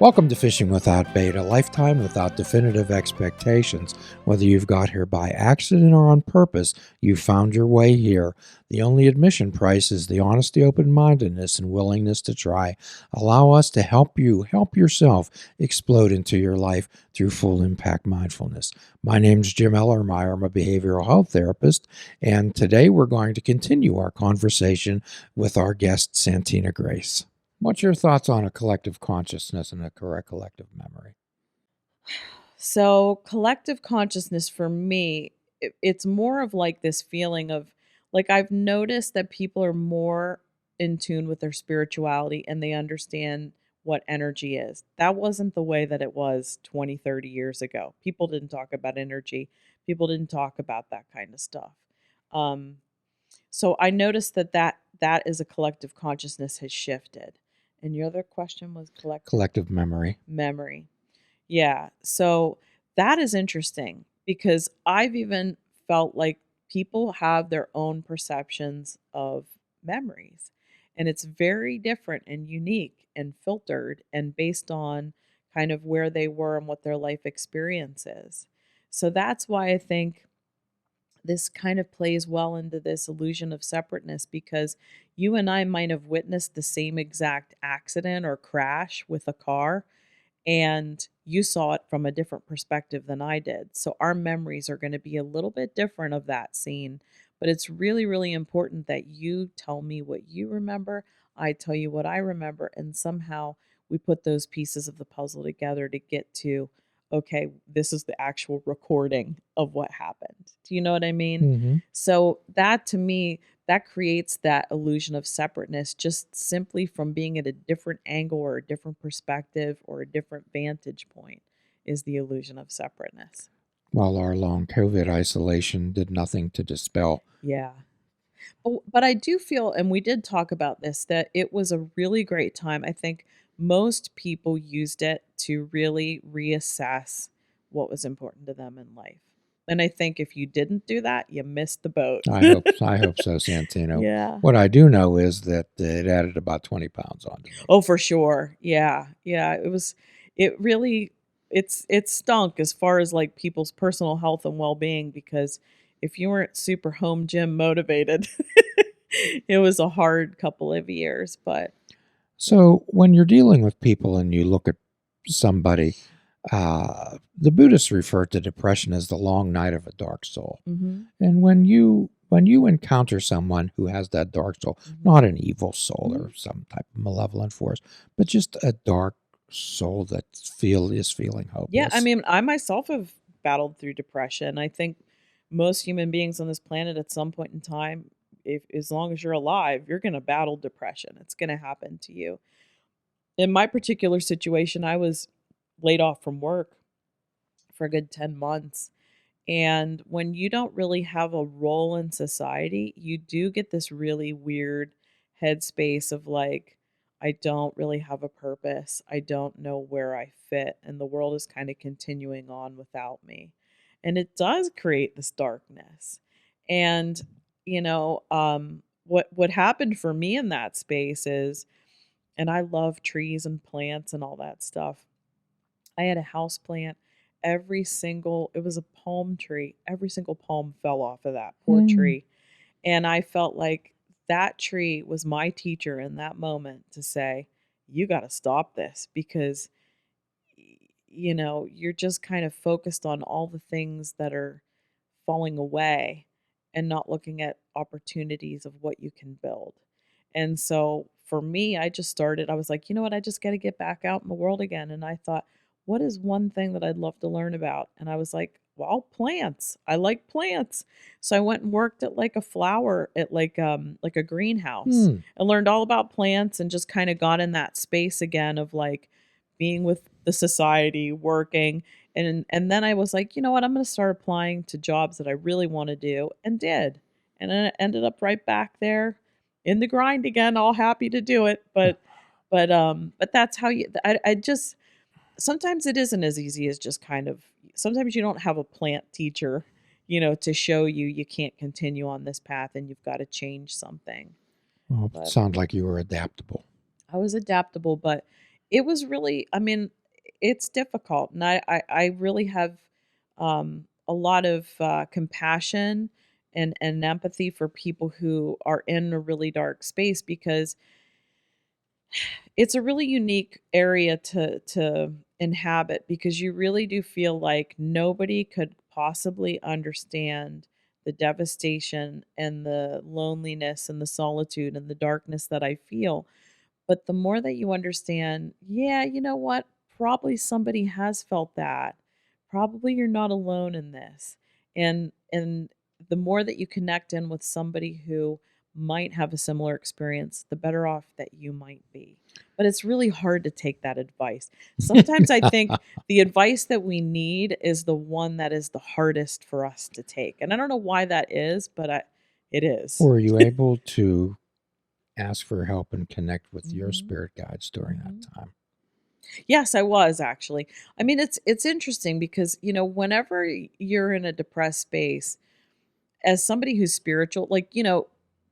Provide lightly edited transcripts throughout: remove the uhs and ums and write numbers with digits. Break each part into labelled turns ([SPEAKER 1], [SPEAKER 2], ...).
[SPEAKER 1] Welcome to Fishing Without Bait, a lifetime without definitive expectations. Whether you've got here by accident or on purpose, you've found your way here. The only admission price is the honesty, open-mindedness, and willingness to try. Allow us to help you, help yourself explode into your life through full impact mindfulness. My name's Jim Ellermeyer. I'm a behavioral health therapist, and today we're going to continue our conversation with our guest, Santina Grace. What's your thoughts on a collective consciousness and a correct collective memory?
[SPEAKER 2] So, collective consciousness for me, it's more of like this feeling of like I've noticed that people are more in tune with their spirituality and they understand what energy is. That wasn't the way that it was 20, 30 years ago. People didn't talk about energy, people didn't talk about that kind of stuff. Um, so I noticed that is a collective consciousness has shifted. And your other question was collective
[SPEAKER 1] Collective memory.
[SPEAKER 2] memory. Yeah. So that is interesting because I've even felt like people have their own perceptions of memories. And it's very different and unique and filtered and based on kind of where they were and what their life experience is. So that's why I think this kind of plays well into this illusion of separateness because you and I might have witnessed the same exact accident or crash with a car and you saw it from a different perspective than I did. So our memories are going to be a little bit different of that scene, but it's really, really important that you tell me what you remember, I tell you what I remember, and somehow we put those pieces of the puzzle together to get to, okay, this is the actual recording of what happened. Do you know what I mean?
[SPEAKER 1] Mm-hmm.
[SPEAKER 2] So that to me, that creates that illusion of separateness just simply from being at a different angle or a different perspective or a different vantage point is the illusion of separateness.
[SPEAKER 1] While our long COVID isolation did nothing to dispel.
[SPEAKER 2] Yeah. But I do feel, and we did talk about this, that it was a really great time. I think most people used it to really reassess what was important to them in life. And I think if you didn't do that, you missed the boat.
[SPEAKER 1] I hope so, Santino.
[SPEAKER 2] Yeah.
[SPEAKER 1] What I do know is that it added about 20 pounds onto me.
[SPEAKER 2] Oh, for sure. Yeah. Yeah. It really, it stunk as far as like people's personal health and well being because if you weren't super home gym motivated, it was a hard couple of years. But
[SPEAKER 1] So when you're dealing with people and you look at somebody, the Buddhists refer to depression as the long night of a dark soul.
[SPEAKER 2] mhm,
[SPEAKER 1] And when you encounter someone who has that dark soul,
[SPEAKER 2] mhm,
[SPEAKER 1] not an evil soul
[SPEAKER 2] mhm.
[SPEAKER 1] or some type of malevolent force, but just a dark soul that is feeling
[SPEAKER 2] Yeah, I
[SPEAKER 1] hopeless.
[SPEAKER 2] mean, I myself have battled through depression. I think most human beings on this planet at some point in time, if as long as you're alive, you're going to battle depression. It's going to happen to you. In my particular situation, I was laid off from work for a good 10 months. And when you don't really have a role in society, you do get this really weird headspace of like, I don't really have a purpose. I don't know where I fit. And the world is kind of continuing on without me. And it does create this darkness. And, what happened for me in that space is, and I love trees and plants and all that stuff. I had a house plant. It was a palm tree. Every single palm fell off of that poor
[SPEAKER 1] Hmm.
[SPEAKER 2] tree. And I felt like that tree was my teacher in that moment to say, you got to stop this because, you're just kind of focused on all the things that are falling away and not looking at opportunities of what you can build. And so for me, I was like, you know what? I just got to get back out in the world again. And I thought, what is one thing that I'd love to learn about? And I was like, well, plants. I like plants. So I went and worked at like a flower at like a greenhouse
[SPEAKER 1] Hmm.
[SPEAKER 2] and learned all about plants and just kind of got in that space again of like being with the society, working. And then I was like, you know what? I'm going to start applying to jobs that I really want to do and did. And then I ended up right back there in the grind again, all happy to do it. But that's how I just sometimes it isn't as easy as just kind of sometimes you don't have a plant teacher, to show you you can't continue on this path and you've got to change something.
[SPEAKER 1] Well, it
[SPEAKER 2] But
[SPEAKER 1] sounds like you were adaptable.
[SPEAKER 2] I was adaptable, but it was really, I mean, it's difficult, and I really have a lot of compassion and empathy for people who are in a really dark space, because it's a really unique area to inhabit, because you really do feel like nobody could possibly understand the devastation and the loneliness and the solitude and the darkness that I feel. But the more that you understand, yeah, you know what? Probably somebody has felt that. Probably you're not alone in this. And the more that you connect in with somebody who might have a similar experience, the better off that you might be. But it's really hard to take that advice. Sometimes I think the advice that we need is the one that is the hardest for us to take. And I don't know why that is, but it is.
[SPEAKER 1] Were you able to ask for help and connect with your
[SPEAKER 2] Mhm.
[SPEAKER 1] spirit guides during that
[SPEAKER 2] Mhm.
[SPEAKER 1] time?
[SPEAKER 2] Yes, I was actually. I mean, it's interesting because, whenever you're in a depressed space, as somebody who's spiritual, like,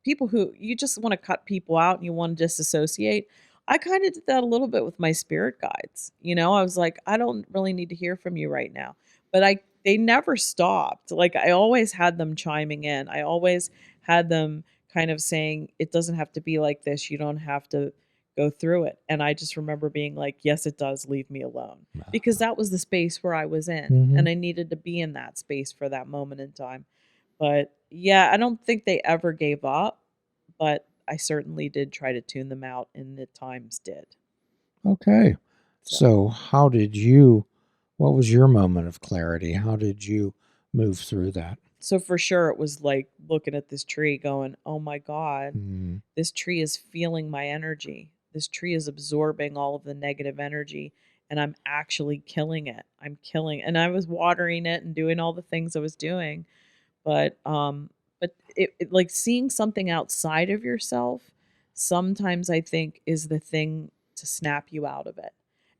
[SPEAKER 2] people who you just want to cut people out and you want to disassociate. I kind of did that a little bit with my spirit guides. I was like, I don't really need to hear from you right now. But they never stopped. Like, I always had them chiming in. I always had them kind of saying, it doesn't have to be like this. You don't have to go through it. And I just remember being like, yes, it does. Leave me alone. Because that was the space where I was in.
[SPEAKER 1] Mm-hmm.
[SPEAKER 2] And I needed to be in that space for that moment in time. But, yeah, I don't think they ever gave up, but I certainly did try to tune them out, and at times did.
[SPEAKER 1] Okay.
[SPEAKER 2] So
[SPEAKER 1] So, what was your moment of clarity? How did you move through that?
[SPEAKER 2] so for sure, it was like looking at this tree going, "Oh my god,
[SPEAKER 1] Mm,
[SPEAKER 2] this tree is feeling my energy. This tree is absorbing all of the negative energy, and I'm actually killing it. I'm killing," and I was watering it and doing all the things I was doing. But like, seeing something outside of yourself sometimes I think is the thing to snap you out of it.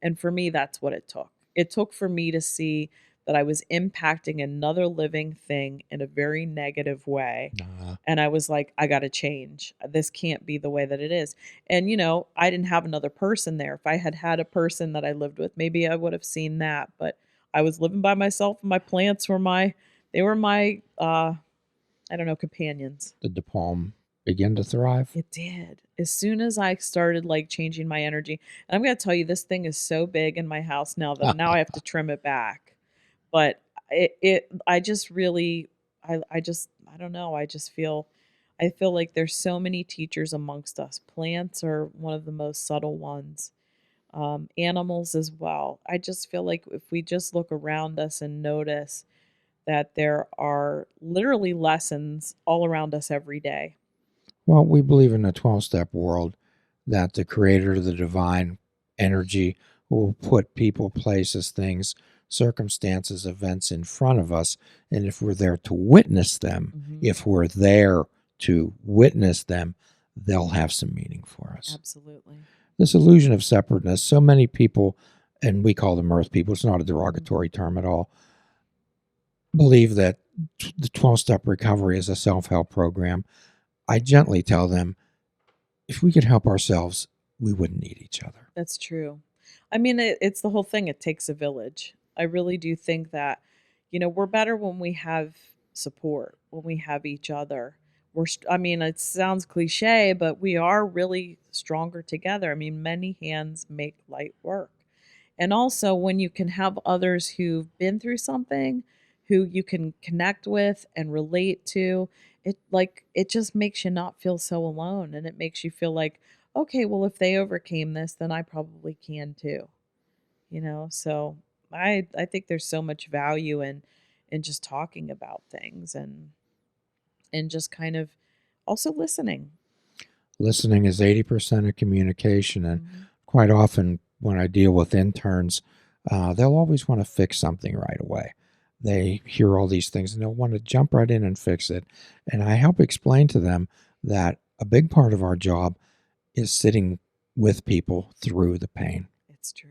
[SPEAKER 2] And for me, that's what it took. It took for me to see that I was impacting another living thing in a very negative way.
[SPEAKER 1] uh,
[SPEAKER 2] And I was like, I got to change. This can't be the way that it is. And, I didn't have another person there. If I had had a person that I lived with, maybe I would have seen that. But I was living by myself, and my plants were my I don't know, companions.
[SPEAKER 1] did the palm begin to thrive?
[SPEAKER 2] It did. As soon as I started, like, changing my energy, and I'm gonna tell you, this thing is so big in my house now that now I have to trim it back. But I just really, I don't know, I feel like there's so many teachers amongst us. Plants are one of the most subtle ones, animals as well. I just feel like if we just look around us and notice that there are literally lessons all around us every day.
[SPEAKER 1] Well, we believe in a 12-step world that the creator, the divine energy, will put people, places, things, circumstances, events in front of us. And if we're there to witness them,
[SPEAKER 2] Mhm.
[SPEAKER 1] if we're there to witness them, they'll have some meaning for us.
[SPEAKER 2] Absolutely.
[SPEAKER 1] This illusion of separateness, so many people, and we call them earth people, it's not a
[SPEAKER 2] Mhm.
[SPEAKER 1] derogatory term at all, believe that the 12-step recovery is a self-help program. I gently tell them, if we could help ourselves, we wouldn't need each other.
[SPEAKER 2] That's true. I mean, it's the whole thing. It takes a village. I really do think that, we're better when we have support, when we have each other. I mean, it sounds cliche, but we are really stronger together. I mean, many hands make light work. And also, when you can have others who've been through something, who you can connect with and relate to, it just makes you not feel so alone, and it makes you feel like, okay, well, if they overcame this, then I probably can too. So I think there's so much value in just talking about things, and just kind of also listening.
[SPEAKER 1] Listening is 80% of communication. And
[SPEAKER 2] Mhm.
[SPEAKER 1] quite often, when I deal with interns, they'll always want to fix something right away. They hear all these things and they'll want to jump right in and fix it. And I help explain to them that a big part of our job is sitting with people through the pain.
[SPEAKER 2] It's true.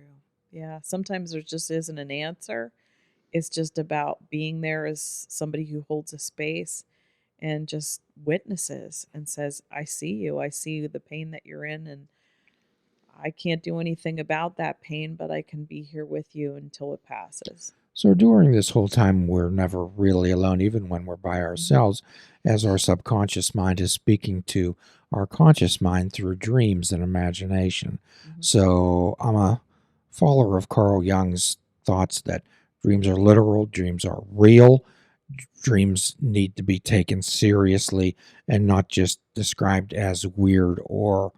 [SPEAKER 2] Yeah, sometimes there just isn't an answer. It's just about being there as somebody who holds a space and just witnesses and says, I see you. I see the pain that you're in. And I can't do anything about that pain, but I can be here with you until it passes.
[SPEAKER 1] So during this whole time, we're never really alone, even when we're by
[SPEAKER 2] Mhm,
[SPEAKER 1] ourselves, as our subconscious mind is speaking to our conscious mind through dreams and imagination.
[SPEAKER 2] mhm,
[SPEAKER 1] So I'm a follower of Carl Jung's thoughts that dreams are literal, dreams are real, dreams need to be taken seriously and not just described as weird or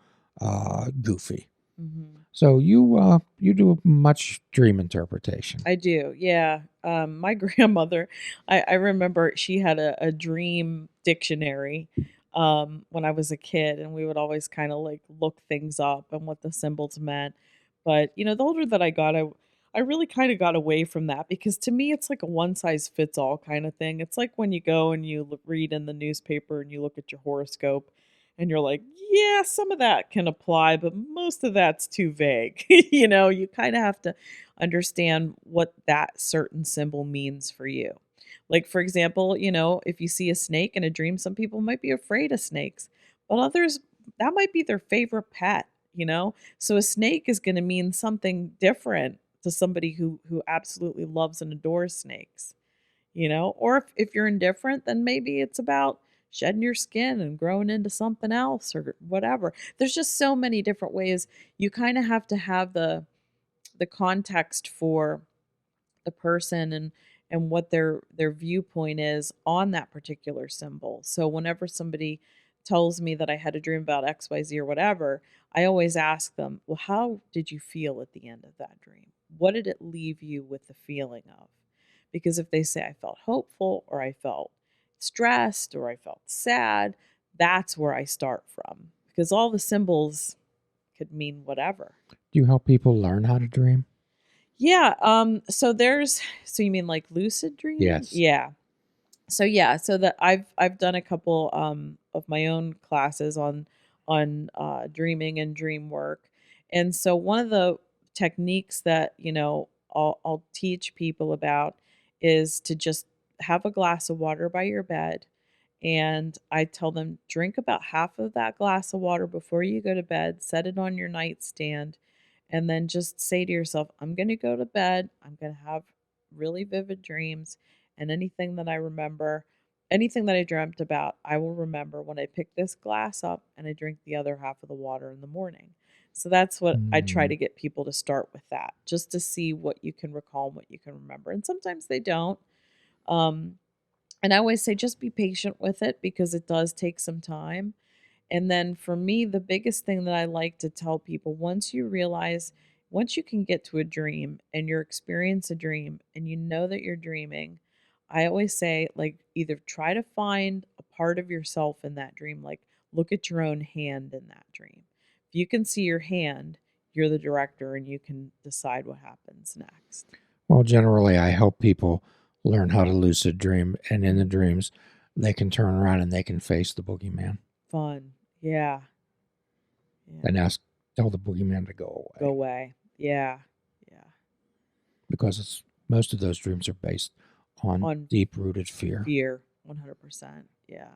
[SPEAKER 1] goofy.
[SPEAKER 2] mhm.
[SPEAKER 1] So you do much dream interpretation.
[SPEAKER 2] I do, yeah. My grandmother, I remember she had a dream dictionary when I was a kid, and we would always kind of like look things up and what the symbols meant. But the older that I got, I really kind of got away from that because to me, it's like a one size fits all kind of thing. It's like when you go and you read in the newspaper and you look at your horoscope. And you're like, yeah, some of that can apply, but most of that's too vague. You kind of have to understand what that certain symbol means for you. Like, for example, if you see a snake in a dream, some people might be afraid of snakes, but others, that might be their favorite pet. So a snake is going to mean something different to somebody who absolutely loves and adores snakes. Or if you're indifferent, then maybe it's about shedding your skin and growing into something else or whatever. There's just so many different ways. You kind of have to have the context for the person and what their viewpoint is on that particular symbol. So whenever somebody tells me that I had a dream about XYZ or whatever, I always ask them, "Well, how did you feel at the end of that dream? What did it leave you with the feeling of?" Because if they say I felt hopeful or I felt stressed or I felt sad, that's where I start from. Because all the symbols could mean whatever.
[SPEAKER 1] Do you help people learn how to dream?
[SPEAKER 2] Yeah, so you mean like lucid dreaming?
[SPEAKER 1] Yes.
[SPEAKER 2] Yeah. So that I've done a couple of my own classes on dreaming and dream work. And so one of the techniques that, I'll teach people about is to just have a glass of water by your bed, and I tell them drink about half of that glass of water before you go to bed, set it on your nightstand, and then just say to yourself, I'm going to go to bed. I'm going to have really vivid dreams. And anything that I dreamt about, I will remember when I pick this glass up and I drink the other half of the water in the morning. So that's what I try
[SPEAKER 1] Mm.
[SPEAKER 2] to get people to start with that, just to see what you can recall and what you can remember. And sometimes they don't. Um, and I always say just be patient with it because it does take some time. And then for me, the biggest thing that I like to tell people once you can get to a dream and you experience a dream and you know that you're dreaming, I always say, like, either try to find a part of yourself in that dream, like, look at your own hand in that dream. If you can see your hand, you're the director and you can decide what happens next.
[SPEAKER 1] Well, generally, I help people learn how to lucid dream, and in the
[SPEAKER 2] Mhm.
[SPEAKER 1] dreams, they can turn around and they can face the boogeyman
[SPEAKER 2] Fun. Yeah. Yeah.
[SPEAKER 1] and tell the boogeyman to go
[SPEAKER 2] Go
[SPEAKER 1] away
[SPEAKER 2] away. Yeah. Yeah.
[SPEAKER 1] because most of those dreams are based on
[SPEAKER 2] On
[SPEAKER 1] deep rooted fear.
[SPEAKER 2] fear. 100%. Yeah.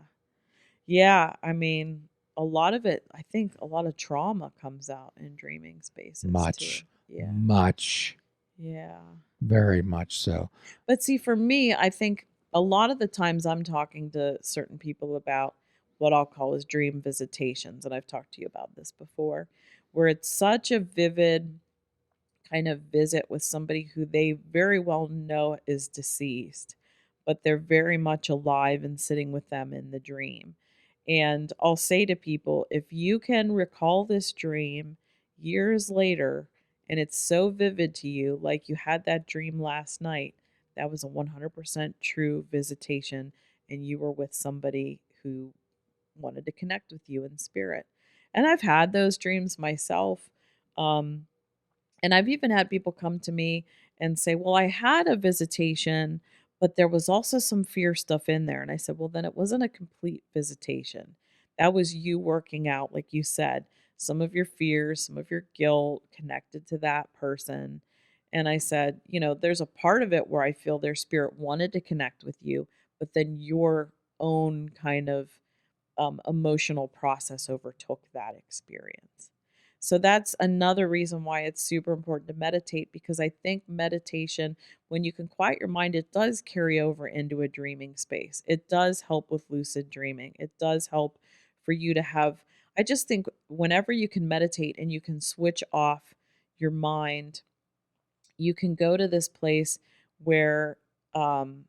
[SPEAKER 2] Yeah, I mean, a lot of it, I think a lot of trauma comes out in dreaming spaces too.
[SPEAKER 1] Much,
[SPEAKER 2] Yeah.
[SPEAKER 1] much,
[SPEAKER 2] Yeah.
[SPEAKER 1] very much so.
[SPEAKER 2] But see, for me, I think a lot of the times I'm talking to certain people about what I'll call as dream visitations. And I've talked to you about this before, where it's such a vivid kind of visit with somebody who they very well know is deceased, but they're very much alive and sitting with them in the dream. And I'll say to people, if you can recall this dream years later and it's so vivid to you, like you had that dream last night, that was a 100% true visitation, and you were with somebody who wanted to connect with you in spirit. And I've had those dreams myself. Um, and I've even had people come to me and say, "Well, I had a visitation, but there was also some fear stuff in there." And I said, "Well, then it wasn't a complete visitation. That was you working out, like you said, some of your fears, some of your guilt connected to that person." And I said, there's a part of it where I feel their spirit wanted to connect with you, but then your own kind of emotional process overtook that experience. So that's another reason why it's super important to meditate, because I think meditation, when you can quiet your mind, it does carry over into a dreaming space. It does help with lucid dreaming. It does help for you to have, I just think whenever you can meditate and you can switch off your mind, you can go to this place where, um,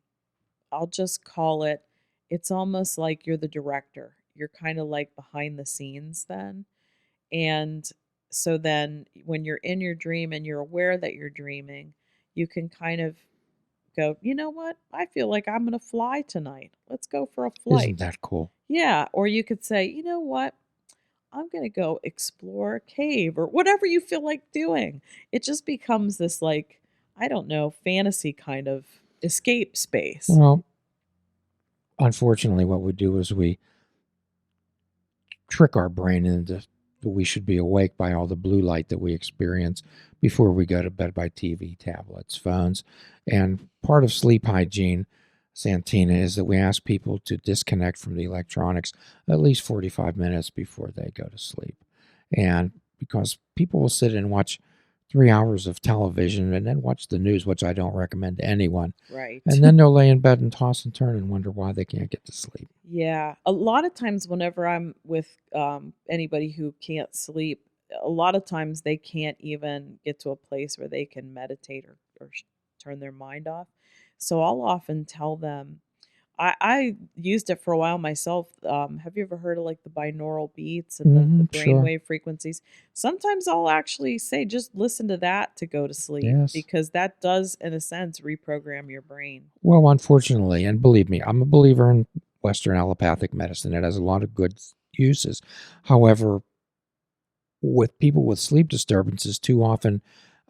[SPEAKER 2] I'll just call it, it's almost like you're the director. You're kind of like behind the scenes then. And so then when you're in your dream and you're aware that you're dreaming, you can kind of go, you know what? I feel like I'm going to fly tonight. Let's go for a
[SPEAKER 1] Isn't
[SPEAKER 2] flight.
[SPEAKER 1] that cool?
[SPEAKER 2] Yeah. Or you could say, you know what? I'm going to go explore a cave or whatever you feel like doing. It just becomes this, like, I don't know, fantasy kind of escape space.
[SPEAKER 1] Well, unfortunately, what we do is we trick our brain into that we should be awake by all the blue light that we experience before we go to bed by TV, tablets, phones. And part of sleep hygiene, Santina, is that we ask people to disconnect from the electronics at least 45 minutes before they go to sleep. And because people will sit and watch 3 hours of television and then watch the news, which I don't recommend to anyone.
[SPEAKER 2] Right.
[SPEAKER 1] And then they'll lay in bed and toss and turn and wonder why they can't get to sleep.
[SPEAKER 2] Yeah, a lot of times whenever I'm with, anybody who can't sleep, a lot of times they can't even get to a place where they can meditate or turn their mind off. So I'll often tell them, I used it for a while myself. Have you ever heard of like the binaural beats and the
[SPEAKER 1] Sure.
[SPEAKER 2] brainwave frequencies? Sometimes I'll actually say just listen to that to go to sleep,
[SPEAKER 1] Yes.
[SPEAKER 2] because that does, in a sense, reprogram your brain.
[SPEAKER 1] Well, unfortunately, and believe me, I'm a believer in Western allopathic medicine. It has a lot of good uses. However, with people with sleep disturbances, too often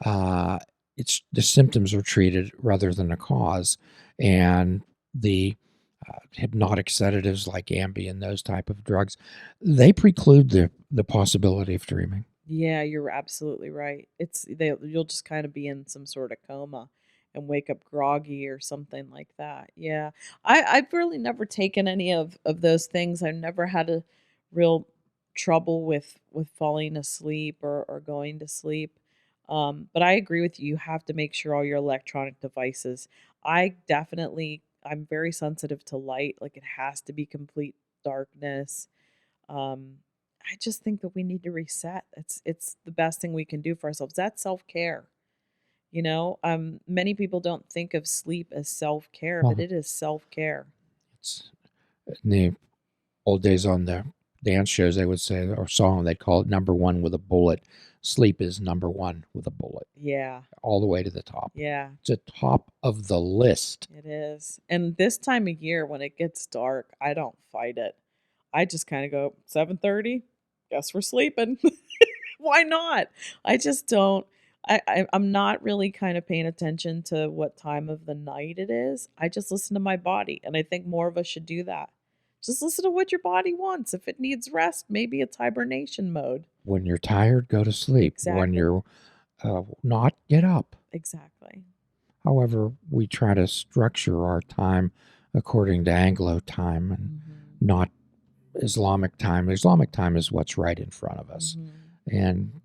[SPEAKER 1] uh, it's the symptoms are treated rather than a cause, and the hypnotic sedatives like Ambien, those type of drugs, they preclude the possibility of dreaming.
[SPEAKER 2] Yeah, you're absolutely right. You'll just kind of be in some sort of coma and wake up groggy or something like that. Yeah. I've really never taken any of those things. I've never had a real trouble with falling asleep or going to sleep. But I agree with you. You have to make sure all your electronic devices. I'm very sensitive to light. Like, it has to be complete darkness. um, I just think that we need to reset. It's the best thing we can do for ourselves. That's self-care. Many people don't think of sleep as self-care, but
[SPEAKER 1] Well,
[SPEAKER 2] it is self-care.
[SPEAKER 1] it's in the old days on the dance shows, they would say, or song, they'd call it number one with a bullet. Sleep is number one with a bullet,
[SPEAKER 2] Yeah.
[SPEAKER 1] all the way to the top.
[SPEAKER 2] Yeah,
[SPEAKER 1] It's at top of the list.
[SPEAKER 2] it is. And this time of year when it gets dark, I don't fight it. I just kind of go 7:30. Guess we're sleeping. Why not? I just don't. I'm not really kind of paying attention to what time of the night it is. I just listen to my body, and I think more of us should do that. Just listen to what your body wants. If it needs rest, maybe it's hibernation mode.
[SPEAKER 1] When you're tired, go to sleep. When
[SPEAKER 2] Exactly.
[SPEAKER 1] you're not, get up.
[SPEAKER 2] Exactly.
[SPEAKER 1] However, we try to structure our time according to Anglo time and
[SPEAKER 2] Mhm.
[SPEAKER 1] not Islamic time. Islamic time is what's right in front of us.
[SPEAKER 2] Mhm.
[SPEAKER 1] And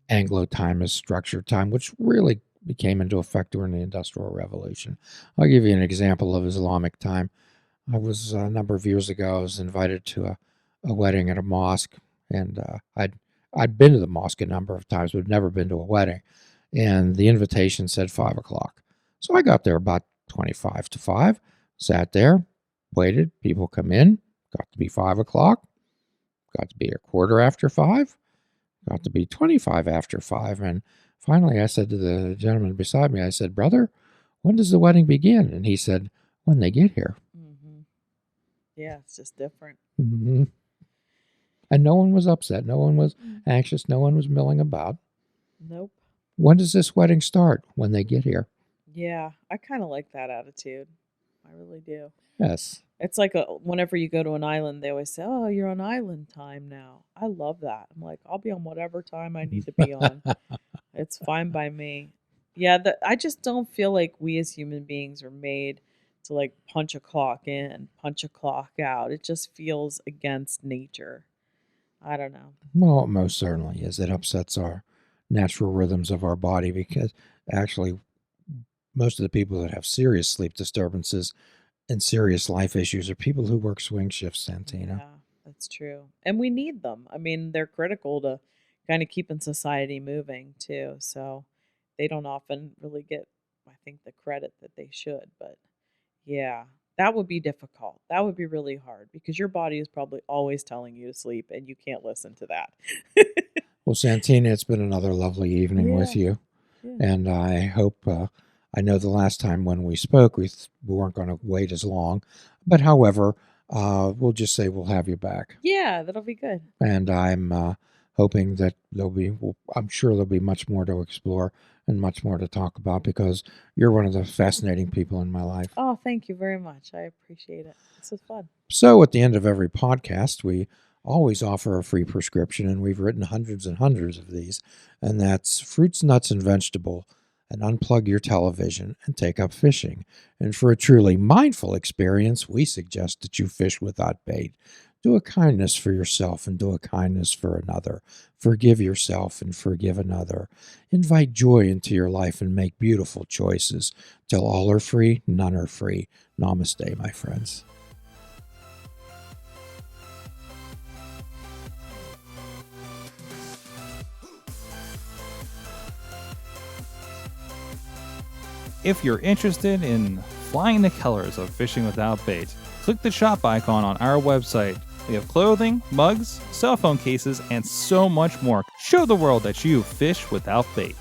[SPEAKER 1] Anglo time is structured time, which really came into effect during the Industrial Revolution. I'll give you an example of Islamic time. I was a number of years ago. I was invited to a wedding at a mosque, and I'd been to the mosque a number of times, but never been to a wedding. And the invitation said 5 o'clock, so I got there about 25 to 5. Sat there, waited. People come in. Got to be 5 o'clock. Got to be a quarter after 5. Got to be 25 after 5. And finally, I said to the gentleman beside me, I said, "Brother, when does the wedding begin?" And he said, "When they get here."
[SPEAKER 2] Mhm. Yeah, it's just different.
[SPEAKER 1] Hmm. And no one was upset. No one was
[SPEAKER 2] Mm.
[SPEAKER 1] anxious. No one was milling about.
[SPEAKER 2] Nope.
[SPEAKER 1] When does this wedding start? When they get here.
[SPEAKER 2] Yeah, I kind of like that attitude. I really do.
[SPEAKER 1] Yes.
[SPEAKER 2] It's like whenever you go to an island, they always say, "Oh, you're on island time now." I love that. I'm like, I'll be on whatever time I need to be on. It's fine by me. Yeah, I just don't feel like we as human beings are made to like punch a clock in, punch a clock out. It just feels against nature. I don't know.
[SPEAKER 1] Well, it most certainly is. It upsets our natural rhythms of our body because actually, most of the people that have serious sleep disturbances and serious life issues are people who work swing shifts, Santina.
[SPEAKER 2] Yeah, that's true. And we need them. I mean, they're critical to kind of keeping society moving too. So they don't often really get, I think, the credit that they should. But yeah, that would be difficult. That would be really hard because your body is probably always telling you to sleep and you can't listen to that.
[SPEAKER 1] Well, Santina, it's been another lovely evening with
[SPEAKER 2] Yeah,
[SPEAKER 1] you.
[SPEAKER 2] yeah.
[SPEAKER 1] And I hope, I know the last time when we spoke, we weren't going to wait as long. But however, we'll just say we'll have you back.
[SPEAKER 2] Yeah, that'll be good.
[SPEAKER 1] And I'm hoping that I'm sure there'll be much more to explore and much more to talk about because you're one of the fascinating people in my life.
[SPEAKER 2] Oh, thank you very much. I appreciate it. This was fun.
[SPEAKER 1] So at the end of every podcast, we always offer a free prescription, and we've written hundreds and hundreds of these, and that's fruits, nuts, and vegetable, and unplug your television and take up fishing. And for a truly mindful experience, we suggest that you fish without bait. Do a kindness for yourself and do a kindness for another. Forgive yourself and forgive another. Invite joy into your life and make beautiful choices. Till all are free, none are free. Namaste, my friends.
[SPEAKER 3] If you're interested in flying the colors of fishing without bait, click the shop icon on our website. We have clothing, mugs, cell phone cases, and so much more. Show the world that you fish without bait.